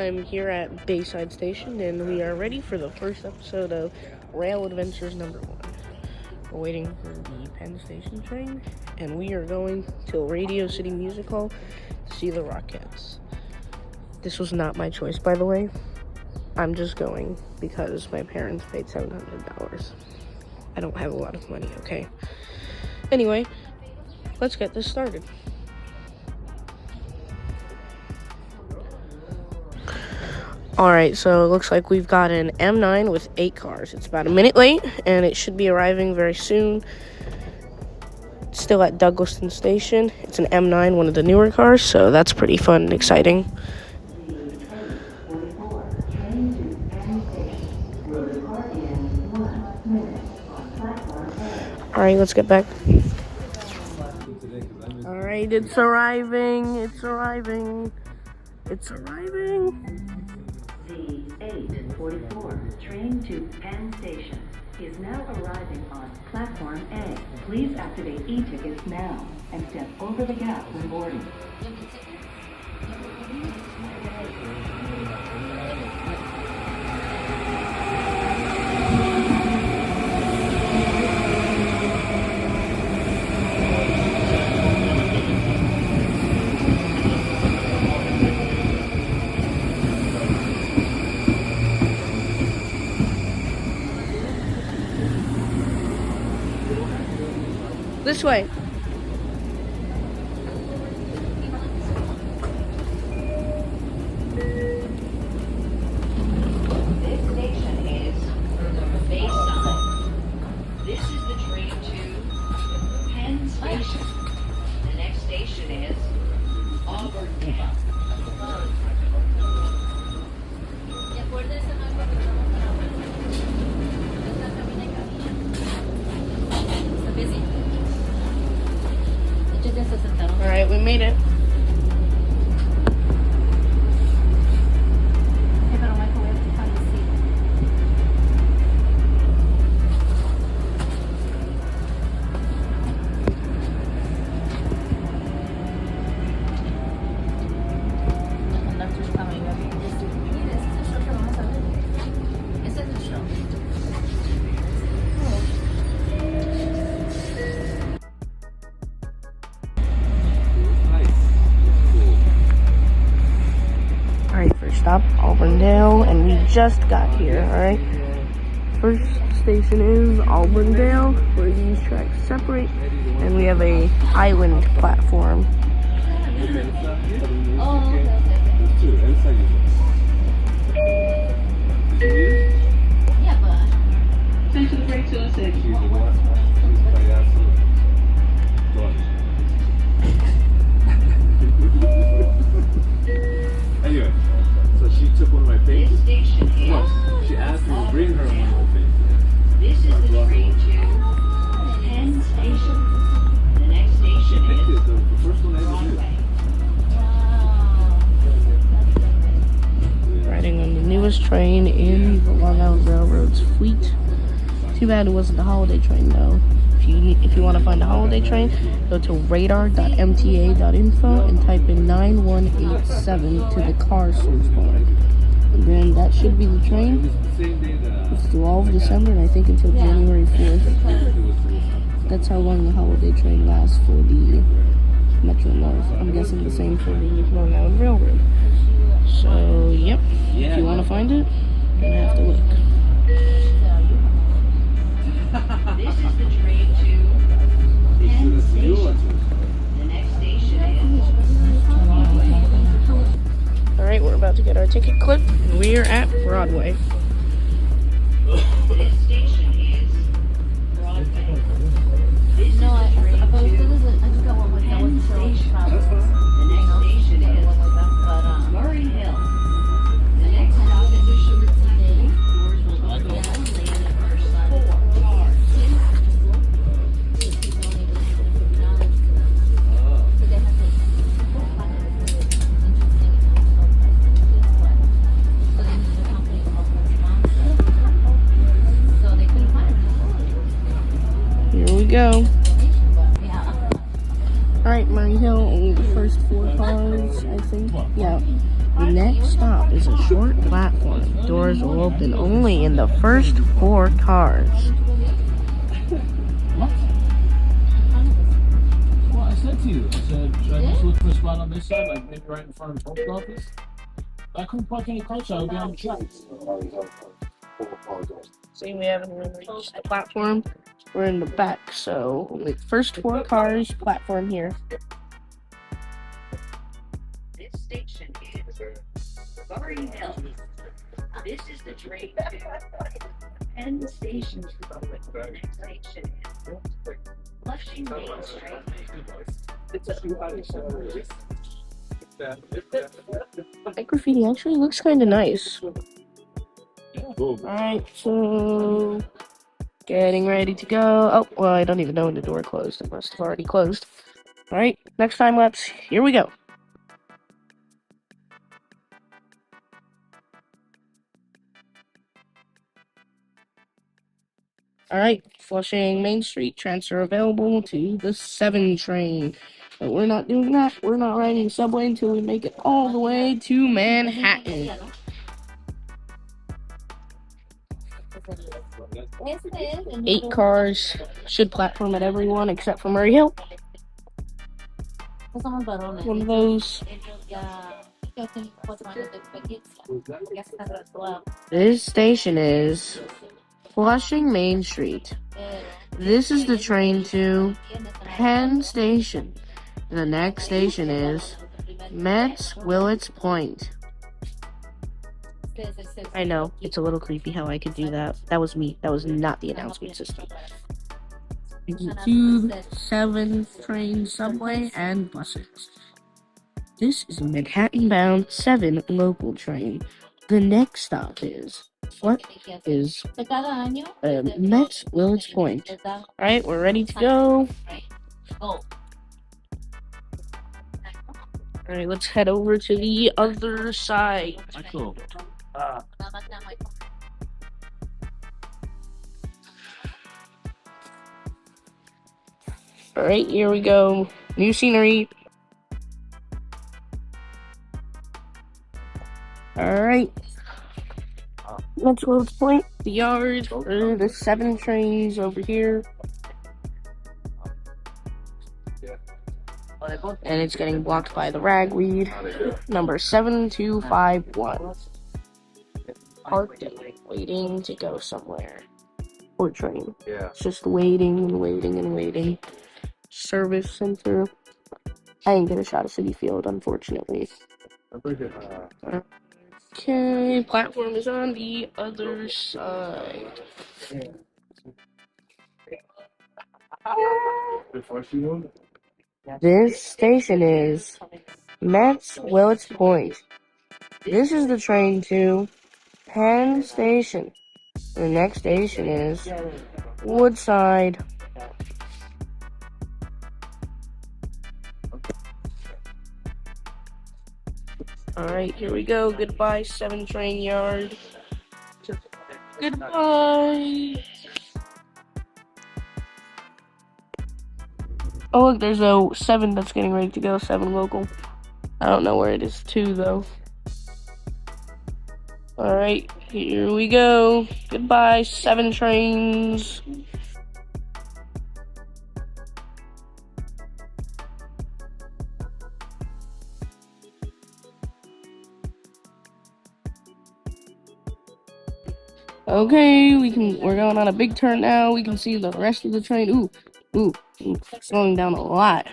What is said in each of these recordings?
I'm here at Bayside Station, and we are ready for the first episode of Rail Adventures #1. We're waiting for the Penn Station train, and we are going to Radio City Music Hall to see the Rockettes. This was not my choice, by the way. I'm just going because my parents paid $700. I don't have a lot of money, okay? Anyway, let's get this started. Alright, so it looks like we've got an M9 with 8 cars. It's about a minute late, and it should be arriving very soon. It's still at Douglaston Station. It's an M9, one of the newer cars, so that's pretty fun and exciting. Alright, let's get back. Alright, it's arriving. It's arriving. It's arriving. The 844 train to Penn Station is now arriving on platform A. Please activate e-tickets now and step over the gap when boarding. This way. This station is Bayside. This is the train to Penn Station. The next station is Auburndale. Alright, we made it. Alright, first stop, Auburndale, and we just got here, alright? First station is Auburndale, where these tracks separate, and we have a island platform. Anyway, so she took one of my faces. She asked me to bring her one of my faces. This is the train to Penn Station. The next station is The first one I ever did. Riding on the newest train in the Long Island Railroad's fleet. Too bad it wasn't the holiday train, though. If you want to find a holiday train, go to radar.mta.info and type in 9187 to the car search bar. And then that should be the train. It's through all of December, and I think until January 4th. That's how long the holiday train lasts for the Metro North. I'm guessing the same for the Long Island Railroad. So, yep. If you want to find it, you're going to have to look. This is the train to Penn Station. The next station is Broadway. Alright, we're about to get our ticket clip, and we are at Broadway. This station is Broadway. This is the train to Penn Station. The next station is Murray Hill. The next stop is the Sugar City. Doors will open only in the first 4 cars. Here we go. Alright, Murray Hill, only the first 4 cars, I think. Yeah. The next stop is a short platform. Doors will open only in the first 4 cars. What? Well, I said to you, I said, should I just look for a spot on this side, like maybe right in front of the post office? I couldn't park any closer, I would be on the tracks. See, we haven't even reached the platform. We're in the back, so only first 4 cars, platform here. This station is Murray Hill. This is the train to Penn Station. The next station is Flushing Main Street. That graffiti actually looks kind of nice. Alright, so getting ready to go. Oh, well, I don't even know when the door closed. It must have already closed. Alright, next time lapse. Here we go. Alright, Flushing Main Street, transfer available to the 7 train. But we're not doing that. We're not riding the subway until we make it all the way to Manhattan. 8 cars. Should platform at everyone except for Murray Hill. One of those. This station is Flushing Main Street. This is the train to Penn Station. The next station is Metz Willets Point. I know, it's a little creepy how I could do that. That was me. That was not the announcement system. Tube, 7 train, subway, and buses. This is a Manhattan-bound 7 local train. The next stop is Metz Willets Point. Alright, we're ready to go. Alright, let's head over to the other side. Cool. Alright, here we go. New scenery. Alright. Metz Willets Point, the yard, for the 7 trains over here. And it's getting blocked by the ragweed. Number 7251. Parked and waiting to go somewhere. Poor train. Yeah. It's just waiting and waiting and waiting. Service center. I didn't get a shot of City Field, unfortunately. Okay, platform is on the other side. This station is Metz Willets Point. This is the train to Penn Station. The next station is Woodside. Alright, here we go. Goodbye, 7 train yard. Goodbye. Oh, look, there's a 7 that's getting ready to go. 7 local. I don't know where it is to, though. Alright, here we go. Goodbye, 7 trains. Okay, we're going on a big turn now. We can see the rest of the train. Ooh, slowing down a lot.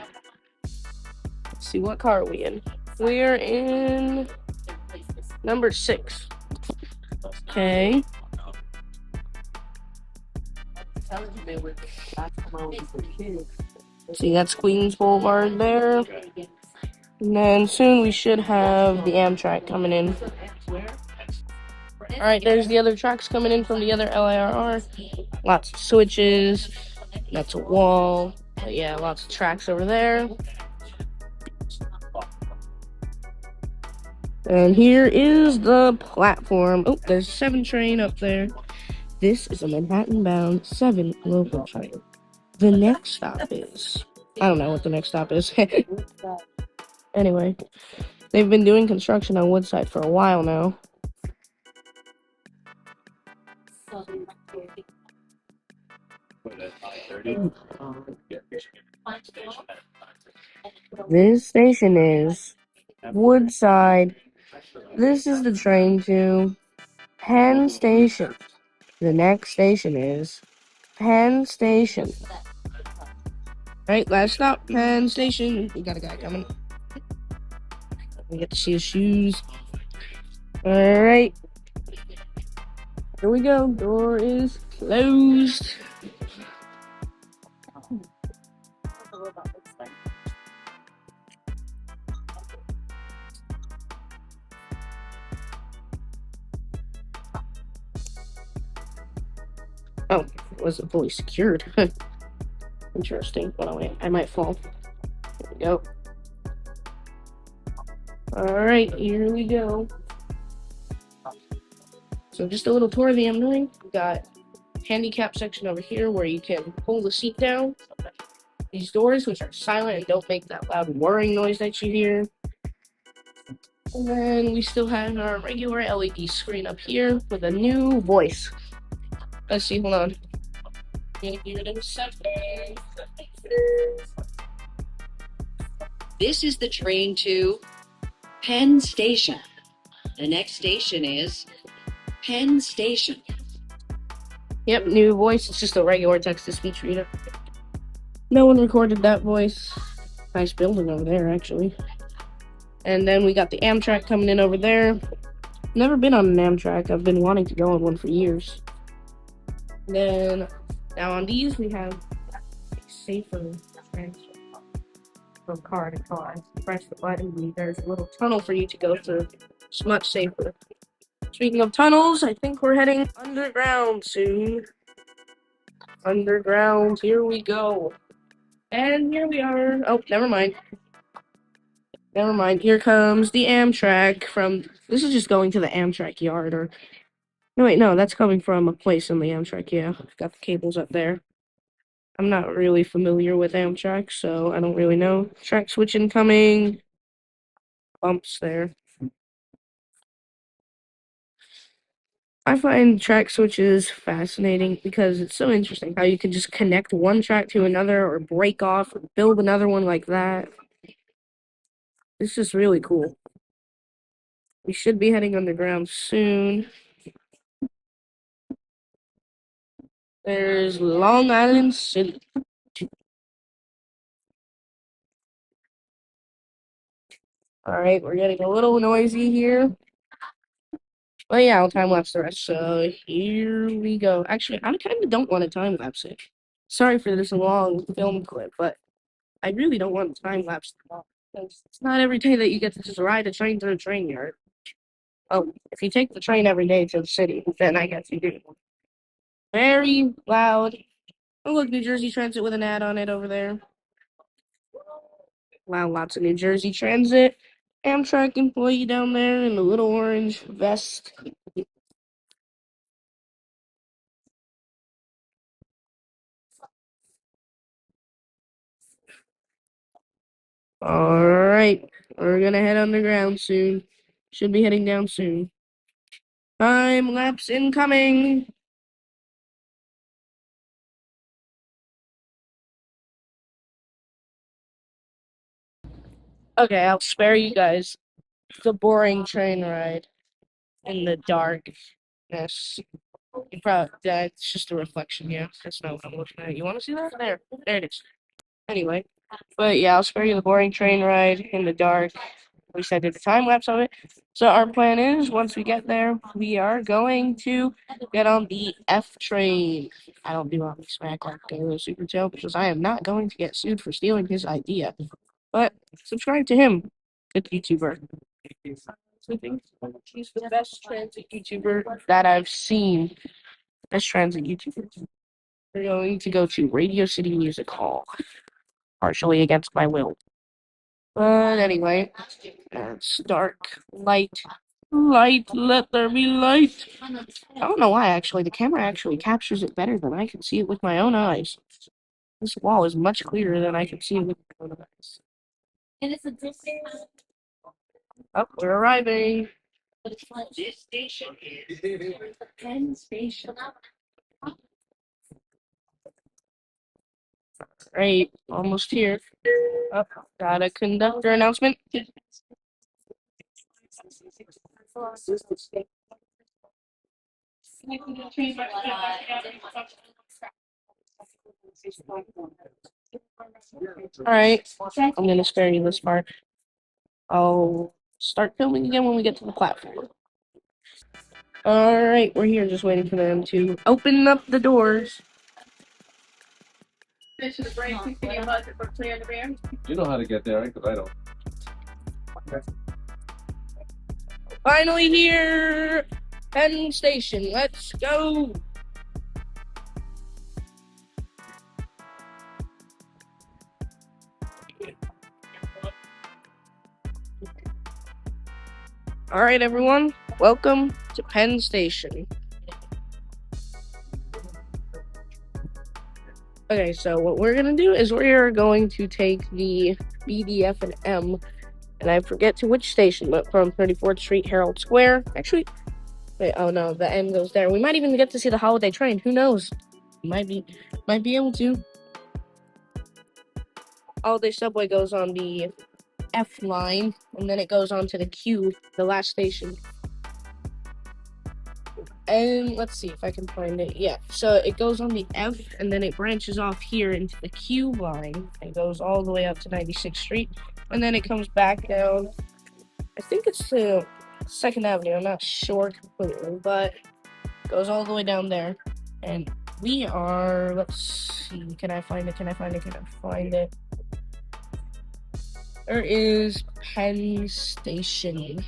Let's see, what car are we in? We're in number 6. Okay. See, that's Queens Boulevard there. And then soon we should have the Amtrak coming in. Alright, there's the other tracks coming in from the other LIRR. Lots of switches. That's a wall. But yeah, lots of tracks over there. And here is the platform. Oh, there's a 7 train up there. This is a Manhattan-bound 7 local train. The next stop is... I don't know what the next stop is. Anyway, They've been doing construction on Woodside for a while now. This station is Woodside. This is the train to Penn Station. The next station is Penn Station. Alright, last stop, Penn Station. We got a guy coming. We get to see his shoes. Alright. Here we go. Door is closed. Oh, it wasn't fully secured. Interesting. Hold on, wait. I might fall. Here we go. Alright, here we go. So just a little tour of the M9. We got handicap section over here where you can pull the seat down. These doors, which are silent and don't make that loud whirring noise that you hear. And then we still have our regular LED screen up here with a new voice. Let's see, hold on. I'm gonna hear it in a second. This is the train to Penn Station. The next station is Penn Station. Yep, new voice. It's just a regular text-to-speech reader. No one recorded that voice. Nice building over there, actually. And then we got the Amtrak coming in over there. Never been on an Amtrak. I've been wanting to go on one for years. Then, now on these, we have a safer transfer from car to car. Press the button, there's a little tunnel for you to go through. It's much safer. Speaking of tunnels, I think we're heading underground soon. Underground, here we go. And here we are. Oh, never mind. Never mind. Here comes the Amtrak from... This is just going to the Amtrak yard, or... No, wait, no, that's coming from a place in the Amtrak, yeah. Got the cables up there. I'm not really familiar with Amtrak, so I don't really know. Track switch incoming. Bumps there. I find track switches fascinating because it's so interesting how you can just connect one track to another or break off or build another one like that. It's just really cool. We should be heading underground soon. There's Long Island City. Alright, we're getting a little noisy here. But yeah, I'll time-lapse the rest. So here we go. Actually, I kind of don't want to time-lapse it. Sorry for this long film clip, but I really don't want to time-lapse it. Because it's not every day that you get to just ride a train through a train yard. Oh, if you take the train every day to the city, then I guess you do. Very loud. Oh, look, New Jersey Transit with an ad on it over there. Wow, lots of New Jersey Transit. Amtrak employee down there in the little orange vest. Alright, we're gonna head underground soon. Should be heading down soon. Time lapse incoming! Okay, I'll spare you guys the boring train ride in the darkness. You probably, that's just a reflection, yeah. That's not what I'm looking at. You want to see that? There it is. Anyway, but yeah, I'll spare you the boring train ride in the dark. At least I did the time lapse of it. So our plan is, once we get there, we are going to get on the F train. I don't do Omni Smack like Super Tail because I am not going to get sued for stealing his idea. But subscribe to him. Good YouTuber. I think he's the best transit YouTuber that I've seen. Best transit YouTuber. We're going to go to Radio City Music Hall. Partially against my will. But anyway, it's dark. Light. Light, let there be light. I don't know why, actually. The camera actually captures it better than I can see it with my own eyes. This wall is much clearer than I can see it with my own eyes. And it's a different. Oh, we're arriving. This station is Penn Station. Right, almost here. Oh, got a conductor announcement. Alright, I'm gonna spare you this part. I'll start filming again when we get to the platform. Alright, we're here just waiting for them to open up the doors. You know how to get there, right? Because I don't. Finally here! Penn Station, let's go! Alright, everyone, welcome to Penn Station. Okay, so what we're gonna do is we're going to take the BDF and M, and I forget to which station, but from 34th Street, Herald Square. Actually, wait, oh no, the M goes there. We might even get to see the holiday train. Who knows? Might be able to. Holiday subway goes on the F line, and then it goes on to the Q, the last station. And let's see if I can find it. Yeah, so it goes on the F, and then it branches off here into the Q line, and goes all the way up to 96th Street, and then it comes back down. I think it's to 2nd Avenue. I'm not sure completely, but it goes all the way down there. And we are, let's see, can I find it? There is Penn Station.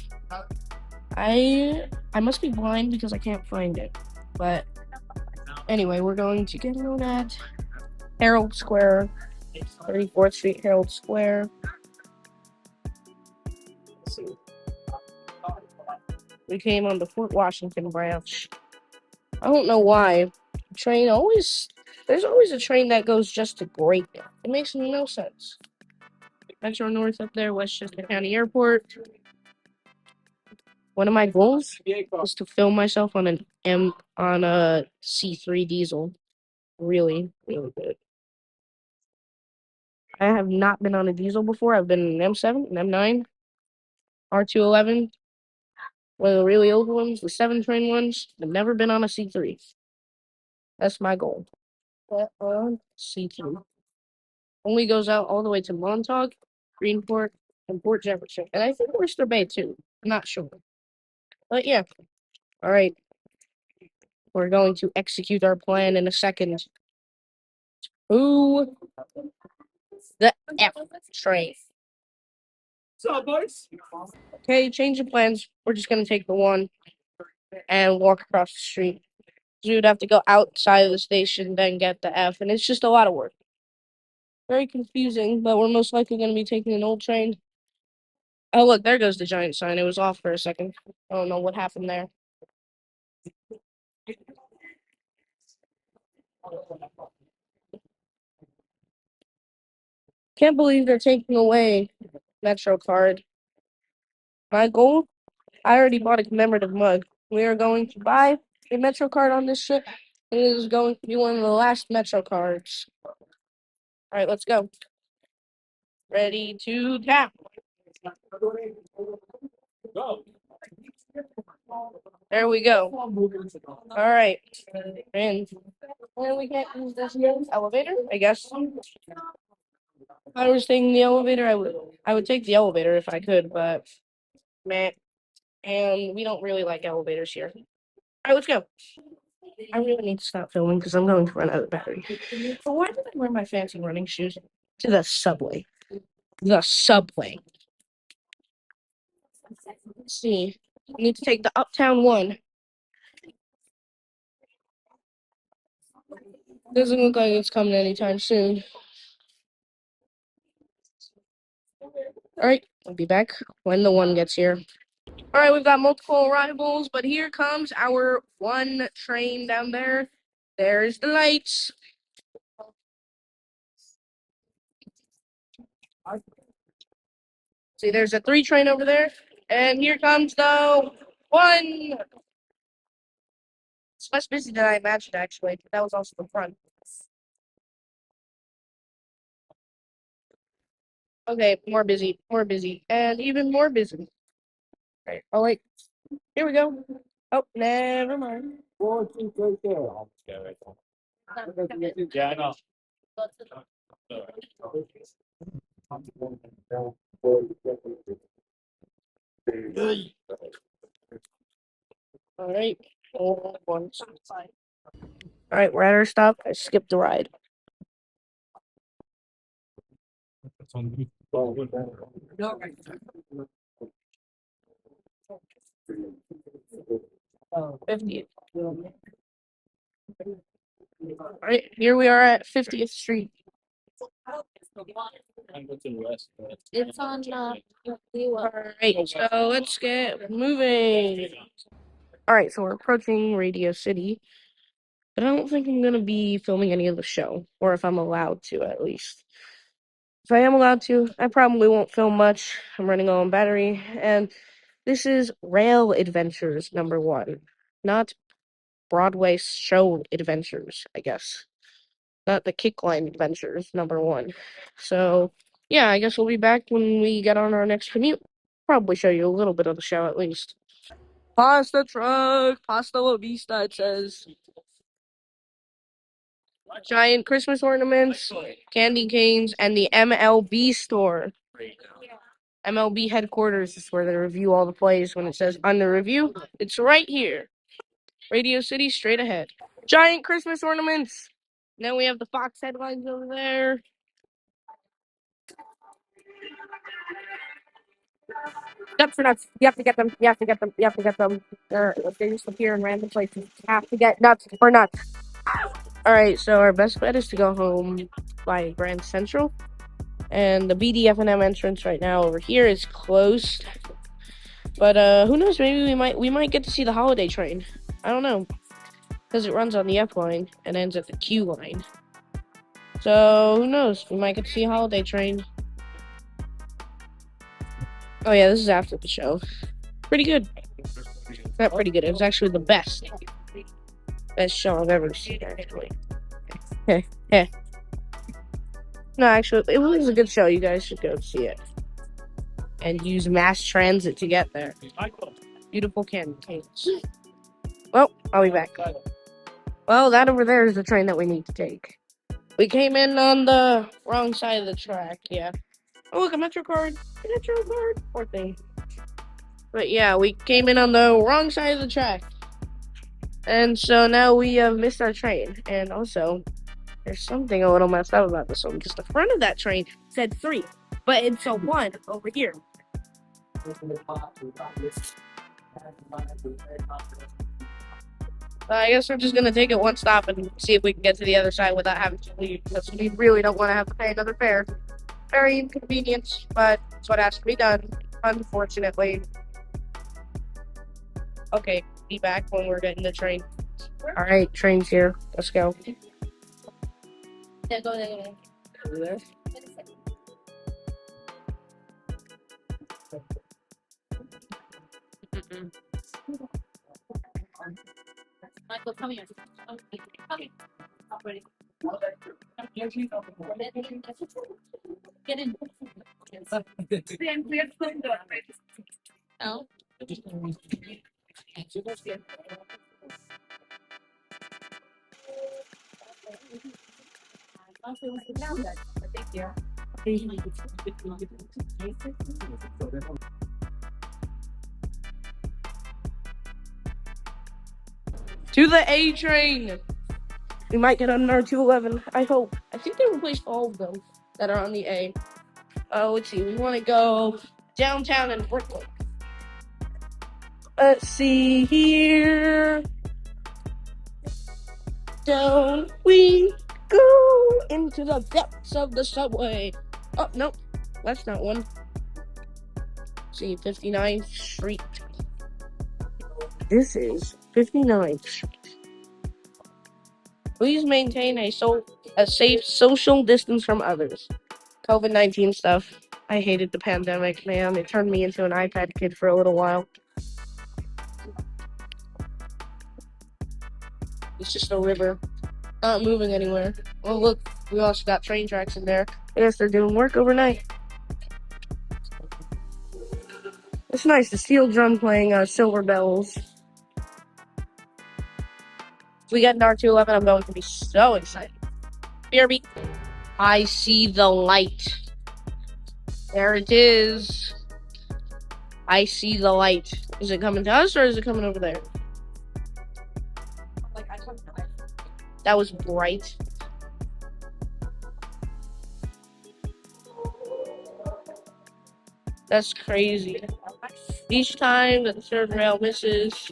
I must be blind because I can't find it. But anyway, we're going to get on at Herald Square, 34th Street, Herald Square. Let's see. We came on the Fort Washington branch. I don't know why. There's always a train that goes just to Great. It makes no sense. Metro North up there, Westchester County Airport. One of my goals was to film myself on a C3 diesel. Really, really good. I have not been on a diesel before. I've been in an M7, an M9, R211, one of the really old ones, the 7-train ones. I've never been on a C3. That's my goal. But on C3. Only goes out all the way to Montauk, Greenport, and Port Jefferson. And I think Oyster Bay too. I'm not sure. But yeah. Alright. We're going to execute our plan in a second. Ooh. The F train. What's up, boys? Okay, change of plans. We're just gonna take the 1 and walk across the street. We would have to go outside of the station, then get the F, and it's just a lot of work. Very confusing, but we're most likely gonna be taking an old train. Oh look, there goes the giant sign. It was off for a second. I don't know what happened there. Can't believe they're taking away Metro card. My goal? I already bought a commemorative mug. We are going to buy a Metro card on this ship. It is going to be one of the last Metro cards. Alright, let's go. Ready to tap. There we go. Alright. And we can't use this elevator, I guess. If I was taking the elevator, I would take the elevator if I could, but meh. And we don't really like elevators here. Alright, let's go. I really need to stop filming because I'm going to run out of battery. But why did I wear my fancy running shoes to the subway? The subway. Let's see. I need to take the Uptown 1. Doesn't look like it's coming anytime soon. Alright, I'll be back when the 1 gets here. Alright, we've got multiple arrivals, but here comes our 1 train down there. There's the lights. See, there's a 3 train over there, And here comes the one. It's less busy than I imagined, actually. That was also the front. Okay, more busy, and even more busy. Right. Oh, wait. Here we go. Oh, never mind. Yeah, I know. All right. Hold on. All right, we're at our stop. I skipped the ride. Oh, 50th. All right, here we are at 50th Street. It's on, All right, so let's get moving. All right, so we're approaching Radio City, but I don't think I'm going to be filming any of the show, or if I'm allowed to, at least. If I am allowed to, I probably won't film much. I'm running low on battery, and this is Rail Adventures #1, not Broadway Show Adventures, I guess. Not the Kickline Adventures #1. So, yeah, I guess we'll be back when we get on our next commute. Probably show you a little bit of the show, at least. Pasta truck, pasta la vista, it says. Giant Christmas ornaments, candy canes, and the MLB store. MLB headquarters is where they review all the plays. When it says under review, it's right here. Radio City, straight ahead. Giant Christmas ornaments. Then we have the Fox headlines over there. Nuts for nuts. You have to get them. You have to get them. You have to get them. They just appear in random places. You have to get nuts for nuts. All right, so our best bet is to go home by Grand Central. And the BDF&M entrance right now over here is closed. But who knows? Maybe we might get to see the holiday train. I don't know, because it runs on the F line and ends at the Q line. So who knows? We might get to see a holiday train. Oh yeah, this is after the show. Pretty good. Not pretty good. It was actually the best show I've ever seen. Actually. Heh. No, actually, it was a good show. You guys should go see it. And use mass transit to get there. Beautiful candy canes. Well, I'll be back. Well, that over there is the train that we need to take. We came in on the wrong side of the track, yeah. Oh, look, a Metro card. Poor thing. But yeah, we came in on the wrong side of the track. And so now we have missed our train. And also, there's something a little messed up about this one, because the front of that train said 3, but it's a 1 over here. I guess we're just gonna take it one stop and see if we can get to the other side without having to leave, because we really don't want to have to pay another fare. Very inconvenient, but it's what has to be done, unfortunately. Okay, be back when we're getting the train. All right, train's here. Let's go. Yeah, go there. Over there? Michael, come here. Come here. Ready. Get in. Oh. To the A train! We might get on our 211, I hope. I think they replaced all of them that are on the A. Let's see, we want to go downtown in Brooklyn. Let's see here. Down we go into the depths of the subway. Oh, nope, that's not one. Let's see, 59th Street. This is 59th Street. Please maintain a safe social distance from others. COVID-19 stuff. I hated the pandemic, man. It turned me into an iPad kid for a little while. It's just a river. Not moving anywhere. Well, look, we also got train tracks in there. I guess they're doing work overnight. It's nice, the steel drum playing Silver Bells. If we get an R211, I'm going to be so excited. BRB. I see the light. There it is. I see the light. Is it coming to us or is it coming over there? That was bright. That's crazy. Each time that the third rail misses.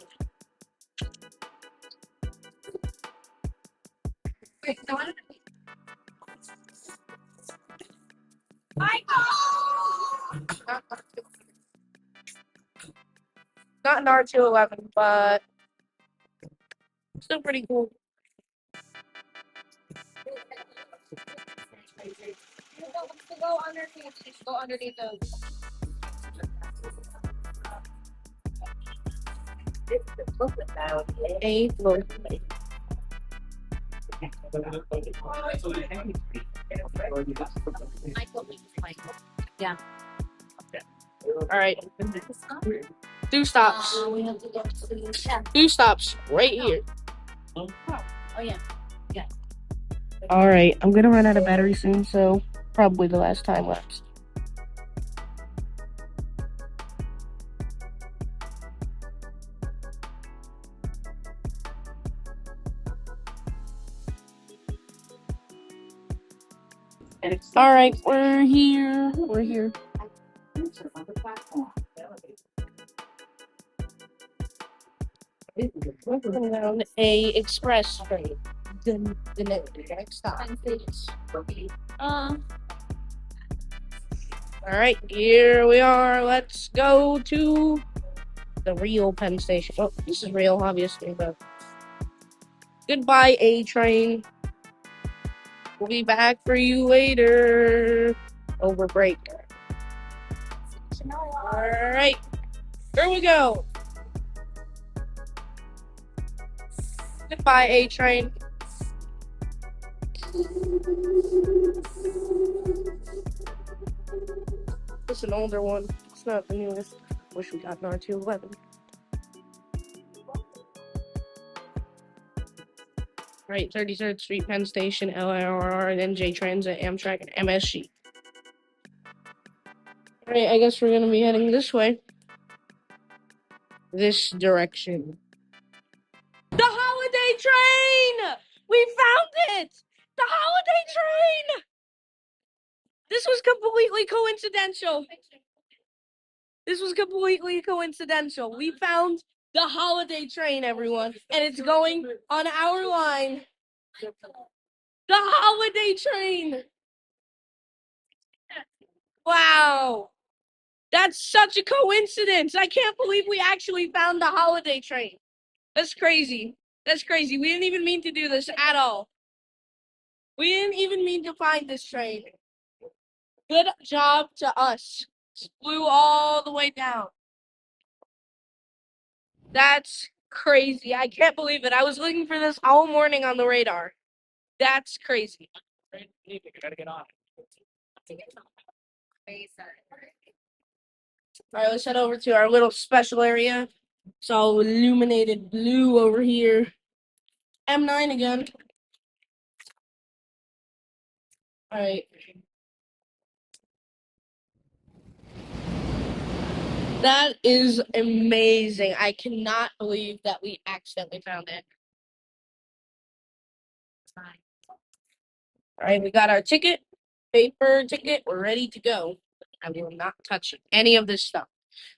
Not an R211, but still pretty cool. Go underneath those. Yeah. All right. Two stops. Two stops right here. Oh yeah. All right. I'm gonna run out of battery soon, so probably the last time lapse. All right, we're here. We're here. Down a express train. The next stop. All right, here we are. Let's go to the real Penn Station. Oh, this is real, obviously, but goodbye, A train. We'll be back for you later. Over break. All right, here we go. Goodbye, A train. It's an older one. It's not the newest. Wish we got an R211. Right, 33rd Street, Penn Station, LIRR, and NJ Transit, Amtrak, and MSG. Alright, I guess we're gonna be heading this way. This direction. The Holiday Train! We found it! The Holiday Train! This was completely coincidental. We found the Holiday Train, everyone, and it's going on our line. The Holiday Train! Wow! That's such a coincidence! I can't believe we actually found the Holiday Train. That's crazy. That's crazy. We didn't even mean to do this at all. We didn't even mean to find this train. Good job to us. Flew all the way down. That's crazy. I can't believe it. I was looking for this all morning on the radar. That's crazy. Gotta get on. All right, let's head over to our little special area. It's all illuminated blue over here. M9 again. All right. That is amazing. I cannot believe that we accidentally found it. All right, we got our ticket, paper ticket. We're ready to go. I will not touch any of this stuff,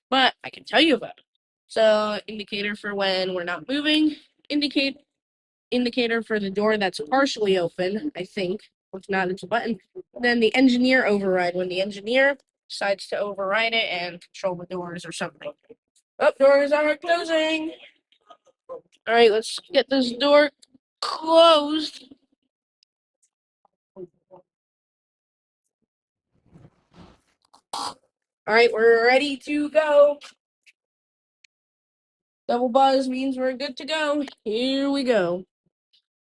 but I can tell you about it. So, indicator for when we're not moving. Indicator for the door that's partially open, I think. If not, it's a button. Then the engineer override, when the engineer decides to override it and control the doors or something. Oh, doors are closing. All right, let's get this door closed. All right, we're ready to go. Double buzz means we're good to go. Here we go.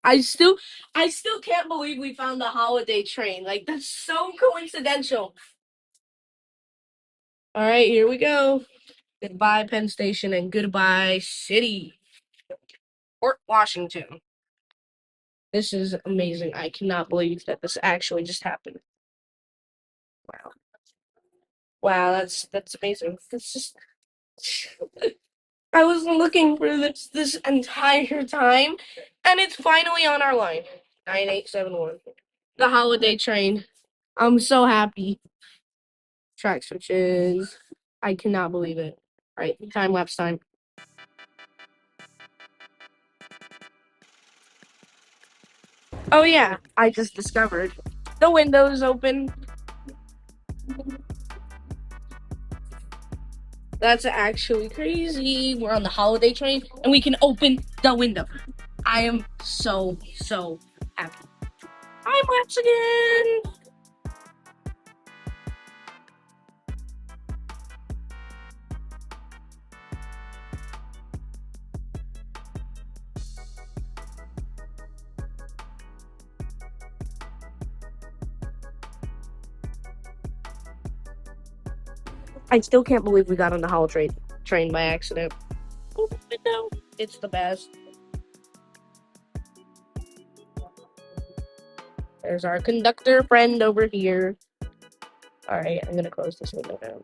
I still can't believe we found the holiday train. Like, that's so coincidental. All right, here we go. Goodbye, Penn Station, and goodbye, City. Port Washington. This is amazing. I cannot believe that this actually just happened. Wow. Wow, that's amazing. It's just I was looking for this entire time, and it's finally on our line. 9871. The holiday train. I'm so happy. Track switches. I cannot believe it. All right, time lapse time. Oh yeah, I just discovered the window's open. That's actually crazy. We're on the holiday train and we can open the window. I am so happy. Time lapse again. I still can't believe we got on the holiday train by accident. Open window. It's the best. There's our conductor friend over here. All right, I'm gonna close this window now.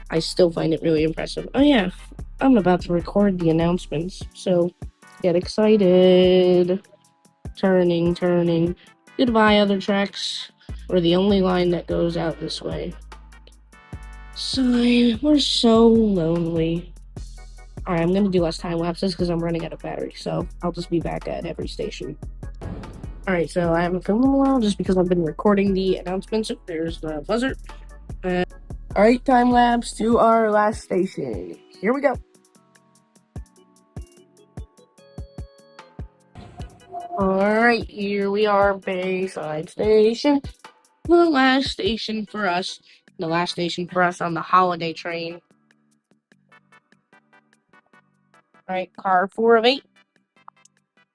I still find it really impressive. Oh yeah, I'm about to record the announcements, so get excited. Turning. Goodbye, other tracks. We're the only line that goes out this way. Sigh, we're so lonely. Alright, I'm gonna do less time lapses because I'm running out of battery, so I'll just be back at every station. Alright, so I haven't filmed in a while just because I've been recording the announcements. There's the buzzer. Alright, time lapse to our last station. Here we go. Alright, here we are, Bayside Station. The last station for us. The last station for us on the holiday train. Alright, car 4 of 8.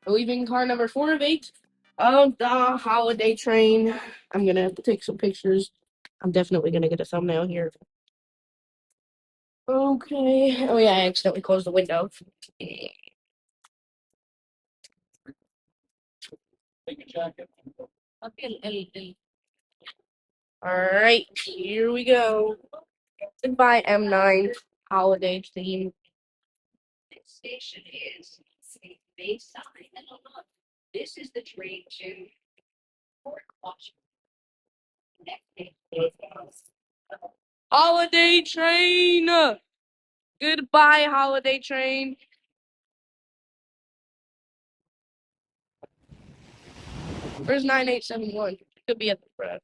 We're leaving car number 4 of 8 of the holiday train. I'm gonna have to take some pictures. I'm definitely gonna get a thumbnail here. Okay. Oh yeah, I accidentally closed the window. Take a jacket. Alright, here we go. Goodbye, M9 holiday theme. Next station is Bayside. This is the train to Port Washington. Next station. Holiday train! Goodbye, holiday train. Where's 9871? Could be at the front.